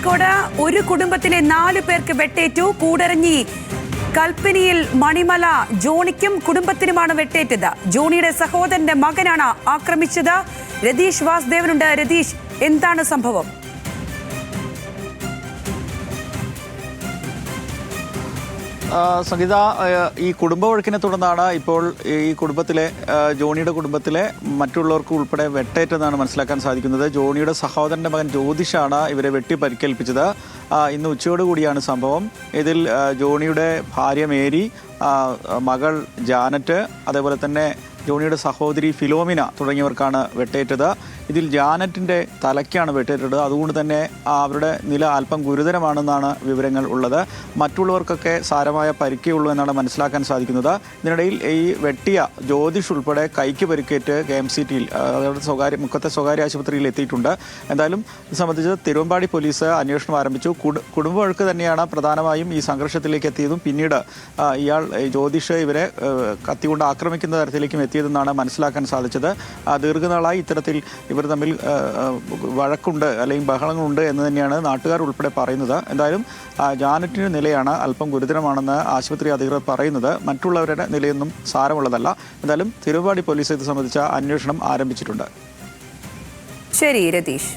കോഴിക്കോട് ഒരു കുടുംബത്തിലെ 4 പേർക്ക് വെട്ടേറ്റു. കൂടരഞ്ഞി കൽപ്പനിയിൽ മണിമല ജോണിക്കും കുടുംബത്തിനുമാണ് വെട്ടേറ്റത്. ജോണിയുടെ സഹോദരന്റെ മകനാണ് ആക്രമിച്ചത്. രതീഷ് വാസുദേവനുണ്ട്. രതീഷ്, എന്താണ് സംഭവം? സംഗീത, ഈ കുടുംബ വഴക്കിനെ തുടർന്നാണ് ഇപ്പോൾ ഈ കുടുംബത്തിലെ ജോണിയുടെ കുടുംബത്തിലെ മറ്റുള്ളവർക്ക് ഉൾപ്പെടെ വെട്ടേറ്റെന്നാണ് മനസ്സിലാക്കാൻ സാധിക്കുന്നത്. ജോണിയുടെ സഹോദരന്റെ മകൻ ജ്യോതിഷാണ് ഇവരെ വെട്ടി പരിക്കേൽപ്പിച്ചത്. ഇന്ന് ഉച്ചയോടുകൂടിയാണ് സംഭവം. ഇതിൽ ജോണിയുടെ ഭാര്യ മേരി, മകൾ ജാനറ്റ്, അതേപോലെ തന്നെ ജോണിയുടെ സഹോദരി ഫിലോമിന തുടങ്ങിയവർക്കാണ് വെട്ടേറ്റത്. ഇതിൽ ജാനറ്റിൻ്റെ തലയ്ക്കാണ് വെട്ടേറ്റത്. അതുകൊണ്ട് തന്നെ അവരുടെ നില അല്പം ഗുരുതരമാണെന്നാണ് വിവരങ്ങൾ ഉള്ളത്. മറ്റുള്ളവർക്കൊക്കെ സാരമായ പരിക്കേ ഉള്ളൂ എന്നാണ് മനസ്സിലാക്കാൻ സാധിക്കുന്നത്. ഇതിനിടയിൽ ഈ വെട്ടിയ ജ്യോതിഷ് ഉൾപ്പെടെ കൈക്ക് പരിക്കേറ്റ് KMCTയിൽ, അതായത് മുക്കത്തെ സ്വകാര്യ ആശുപത്രിയിൽ എത്തിയിട്ടുണ്ട്. എന്തായാലും ഇത് സംബന്ധിച്ച് തിരുവമ്പാടി പോലീസ് അന്വേഷണം ആരംഭിച്ചു. കുടുംബ വഴക്ക് തന്നെയാണ് പ്രധാനമായും ഈ സംഘർഷത്തിലേക്ക് എത്തിയതും പിന്നീട് ജ്യോതിഷ് ഇവരെ കത്തികൊണ്ട് ആക്രമിക്കുന്ന തരത്തിലേക്കും എത്തിയതെന്നാണ് മനസ്സിലാക്കാൻ സാധിച്ചത്. ദീർഘനാളായി ഇത്തരത്തിൽ ഇവർ തമ്മിൽ വഴക്കുണ്ട് അല്ലെങ്കിൽ ബഹളങ്ങളുണ്ട് എന്ന് തന്നെയാണ് നാട്ടുകാർ ഉൾപ്പെടെ പറയുന്നത്. എന്തായാലും ജാനറ്റിൻ്റെ നിലയാണ് അല്പം ഗുരുതരമാണെന്ന് ആശുപത്രി അധികൃതർ പറയുന്നത്. മറ്റുള്ളവരുടെ നിലയൊന്നും സാരമുള്ളതല്ല. എന്തായാലും തിരുവമ്പാടി പോലീസ് ഇത് സംബന്ധിച്ച അന്വേഷണം ആരംഭിച്ചിട്ടുണ്ട്. ശരി രതീഷ്.